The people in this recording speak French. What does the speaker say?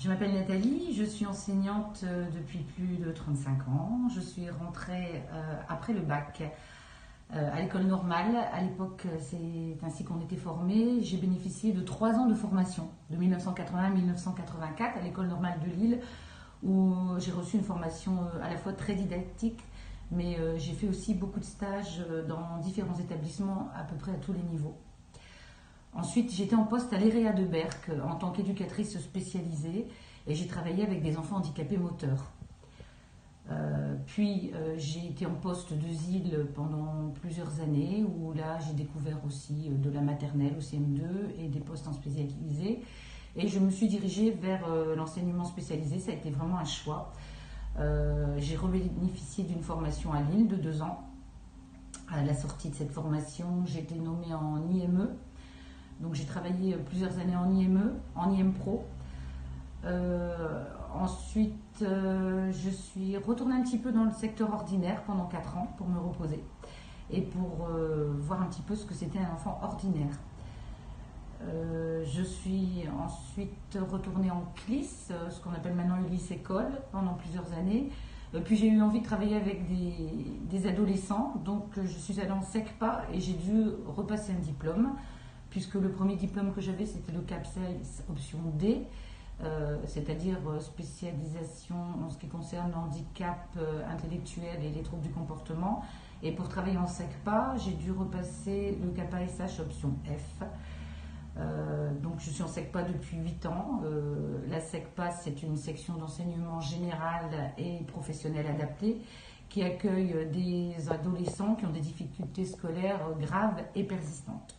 Je m'appelle Nathalie, je suis enseignante depuis plus de 35 ans. Je suis rentrée après le bac à l'école normale. À l'époque, c'est ainsi qu'on était formés. J'ai bénéficié de 3 ans de formation, de 1980 à 1984, à l'école normale de Lille, où j'ai reçu une formation à la fois très didactique, mais j'ai fait aussi beaucoup de stages dans différents établissements, à peu près à tous les niveaux. Ensuite, j'étais en poste à l'EREA de Berck en tant qu'éducatrice spécialisée et j'ai travaillé avec des enfants handicapés moteurs. Puis j'ai été en poste de ZIL pendant plusieurs années où là j'ai découvert aussi de la maternelle au CM2 et des postes en spécialisé. Et je me suis dirigée vers l'enseignement spécialisé, ça a été vraiment un choix. J'ai bénéficié d'une formation à Lille de 2 ans. À la sortie de cette formation, j'ai été nommée en IME. Donc j'ai travaillé plusieurs années en IME, en IM Pro. Ensuite, je suis retournée un petit peu dans le secteur ordinaire pendant 4 ans pour me reposer et pour voir un petit peu ce que c'était un enfant ordinaire. Je suis ensuite retournée en CLIS, ce qu'on appelle maintenant Ulysse École, pendant plusieurs années. Puis j'ai eu envie de travailler avec des adolescents, donc je suis allée en SECPA et j'ai dû repasser un diplôme, puisque le premier diplôme que j'avais c'était le CAPSEIS option D, c'est-à-dire spécialisation en ce qui concerne le handicap intellectuel et les troubles du comportement. Et pour travailler en SECPA, j'ai dû repasser le CAPA-SH option F. Donc je suis en SECPA depuis 8 ans. La SECPA, c'est une section d'enseignement général et professionnel adapté qui accueille des adolescents qui ont des difficultés scolaires graves et persistantes.